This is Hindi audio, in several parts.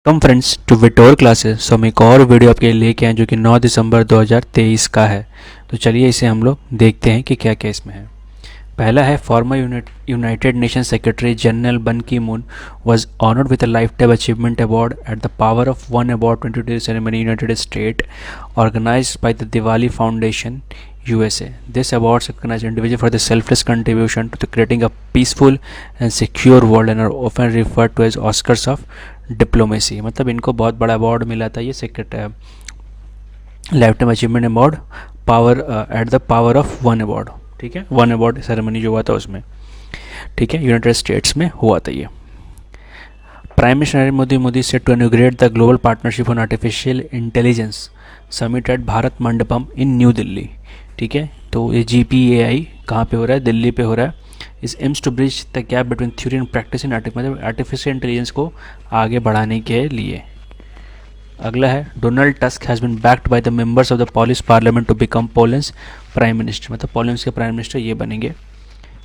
Come friends to Vitor classes. So हम एक और वीडियो आपके लिए लेके आए जो कि 9 दिसंबर 2023 का है। तो चलिए इसे हम लोग देखते हैं कि क्या क्या इसमें है। पहला है farmer United nation secretary general बन की moon was honored with a lifetime achievement award at the Power of One Award 2020 ceremony United States organized by the Diwali Foundation USA. This award recognizes individuals for their selfless contribution to the creating a peaceful and secure world and are often referred to as Oscars of diplomacy. मतलब इनको बहुत बड़ा अवार्ड मिला था ये life time achievement award power at the power of one award. ठीक है, वन अवार्ड सेरेमनी जो हुआ था उसमें, ठीक है, यूनाइटेड स्टेट्स में हुआ था ये। Prime minister Narendra Modi set to inaugurate the global partnership on artificial intelligence summit at Bharat Mandapam in New Delhi. ठीक है, तो ये GPAI कहाँ पे हो रहा है? दिल्ली पे हो रहा है। This aims to bridge the gap between theory and practice in मतलब आर्टिफिशियल इंटेलिजेंस को आगे बढ़ाने के लिए। अगला है Donald Tusk has been backed by the members of the Polish parliament to become Poland's prime minister. मतलब पोलैंड के प्राइम मिनिस्टर ये बनेंगे।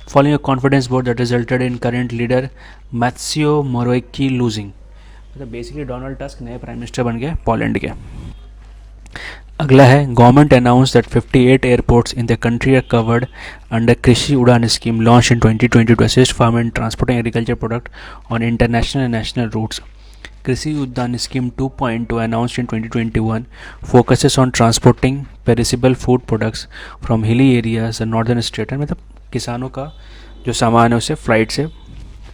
Following a confidence vote that resulted in current leader Mateusz Morawiecki losing. मतलब बेसिकली डोनाल्ड टस्क नए प्राइम मिनिस्टर बन गए पोलैंड के। अगला है government announce that 58 airports in the country are covered under Krishi Udan scheme launch in 2020 to assist farm and transporting agriculture product on international and national routes. Krishi Udyan scheme 2.2 announced in 2021 focuses on transporting perishable food products from hilly areas and northern states। मतलब किसानों का जो सामान है उसे फ्लाइट से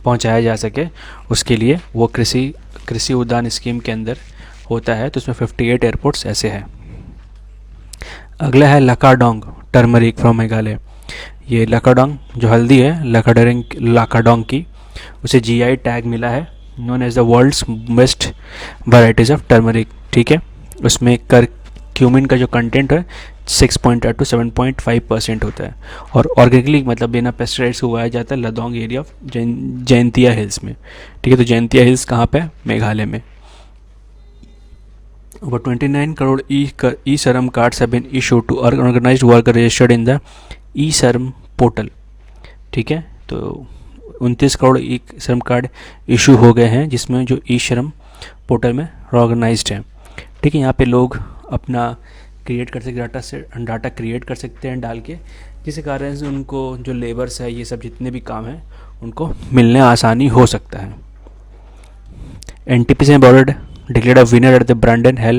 पहुंचाया जा सके, उसके लिए वो कृषि उद्यान स्कीम के अंदर होता है। तो उसमें 58 एयरपोर्ट्स ऐसे हैं। अगला है लकाडोंग टर्मरिक फ्रॉम मेघालय। ये लकाडोंग जो हल्दी है लाकाडोंग की, उसे GI टैग मिला है, known as the world's best varieties of turmeric. ठीक है, उसमें क्यूमिन का जो कंटेंट है 6.8 to 7.5% होता है और ऑर्गेनिकली मतलब बिना पेस्टिसाइड्स को उगाया जाता है लदोंग एरिया ऑफ जैंतिया हिल्स में। ठीक है, तो जैंतिया हिल्स कहाँ पे? मेघालय में। Over 29 crore e-Saram cards have been issued to organized worker registered in the e-Saram portal। ठीक है, तो 29 करोड़ ई-श्रम कार्ड इशू हो गए हैं जिसमें जो ई-श्रम पोर्टल में ऑर्गेनाइज्ड हैं। ठीक है, यहाँ पे लोग अपना क्रिएट कर सकते डाटा क्रिएट कर सकते हैं डाल के, जिसके कारण से उनको जो लेबर्स है ये सब जितने भी काम हैं उनको मिलने आसानी हो सकता है। NTPC award declared a winner at the Brandon Hall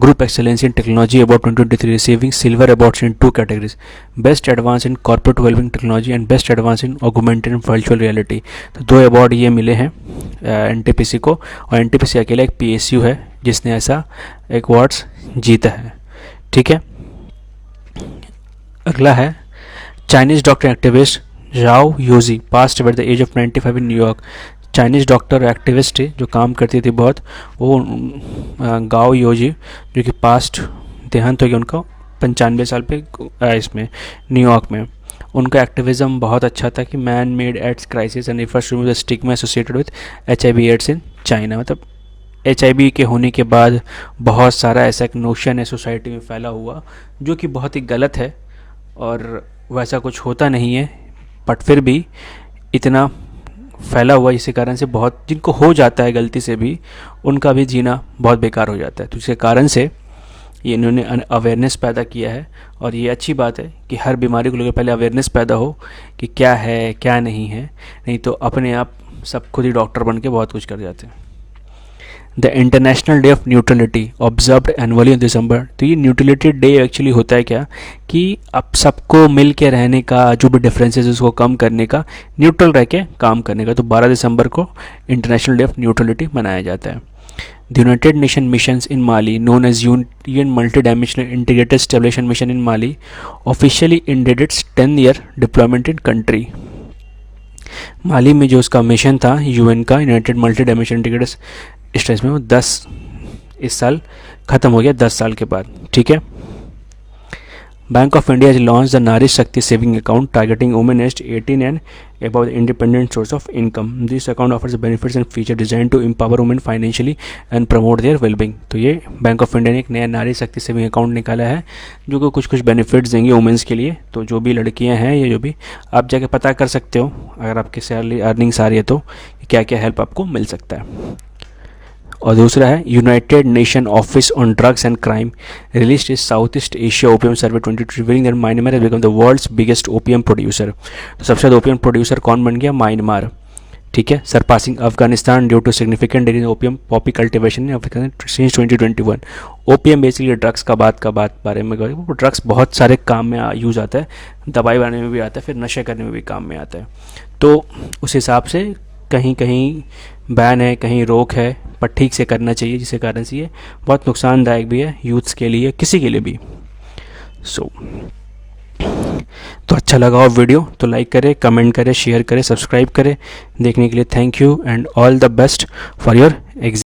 Group Excellence in Technology Award 2023, receiving silver awards in two categories: Best Advance in Corporate Wellbeing Technology and Best Advance in Augmented and Virtual Reality। तो दो अवार्ड ये मिले हैं NTPC को, और NTPC अकेला एक PSU है जिसने ऐसा एक अवार्ड्स जीता है। ठीक है, अगला है Chinese doctor activist Gao Yaojie passed at the age of 95 in New York. Chinese doctor activist जो काम करती थी बहुत, वो गाओ योजी जो कि पास्ट देहांत हो गया उनका 95 साल पे इसमें न्यूयॉर्क में। उनका एक्टिविज़म बहुत अच्छा था कि man made AIDS crisis and first remove the stigma associated with HIV AIDS in China. मतलब HIV के होने के बाद बहुत सारा ऐसा एक नोशन है सोसाइटी में फैला हुआ जो कि बहुत ही गलत है और वैसा कुछ होता नहीं है, बट फिर भी इतना फैला हुआ इसी कारण से बहुत जिनको हो जाता है गलती से भी उनका भी जीना बहुत बेकार हो जाता है। तो इसके कारण से ये इन्होंने अवेयरनेस पैदा किया है और ये अच्छी बात है कि हर बीमारी को लेकर पहले अवेयरनेस पैदा हो कि क्या है क्या नहीं है, नहीं तो अपने आप सब खुद ही डॉक्टर बन के बहुत कुछ कर जाते हैं। The international day of neutrality observed annually in December. तो ये न्यूट्रलिटी डे एक्चुअली होता है क्या कि अब सबको मिल के रहने का, जो भी डिफरेंसेस उसको कम करने का, न्यूट्रल रह के काम करने का। तो 12 दिसंबर को इंटरनेशनल डे ऑफ न्यूट्रलिटी मनाया जाता है। The United Nation missions in Mali known as UN multi dimensional integrated stabilisation mission in Mali officially ended its 10 year deployment in country. Mali में जो उसका मिशन था UN का United multi dimensional integrated stage में, वो 10 इस साल ख़त्म हो गया 10 साल के बाद। ठीक है, bank of India launch the Nari Shakti saving account targeting women aged 18 and above independent source of income. This account offers benefits and feature design to empower women financially and promote their wellbeing. तो ये बैंक ऑफ इंडिया ने एक नया नारी शक्ति सेविंग अकाउंट निकाला है जो कि कुछ बेनिफिट्स देंगे वुमेंस के लिए। तो जो भी लड़कियां हैं या जो भी, आप जाके पता कर सकते हो अगर आपकी सैलरी अर्निंग्स आ रही है तो क्या क्या हेल्प आपको मिल सकता है। और दूसरा है United Nation office on drugs and crime release is South East Asia opium survey 2020 revealing that Myanmar has become the world's biggest opium producer. तो सबसे ज़्यादा ओपियम प्रोड्यूसर कौन बन गया? म्यांमार। ठीक है, surpassing Afghanistan due to significant in opium poppy cultivation in Afghanistan since 2021। Opium basically drugs का बात बारे में, वो ड्रग्स बहुत सारे काम में यूज़ आता है, दवाई बनाने में भी आता है, फिर नशे करने में भी काम में आता है। तो उस हिसाब से कहीं कहीं बैन है, कहीं रोक है, पर ठीक से करना चाहिए, जिसके कारण से ये बहुत नुकसानदायक भी है यूथ्स के लिए, किसी के लिए भी। तो अच्छा लगा हो वीडियो तो लाइक करें, कमेंट करें, शेयर करें, सब्सक्राइब करें। देखने के लिए thank you and all the best for your exam.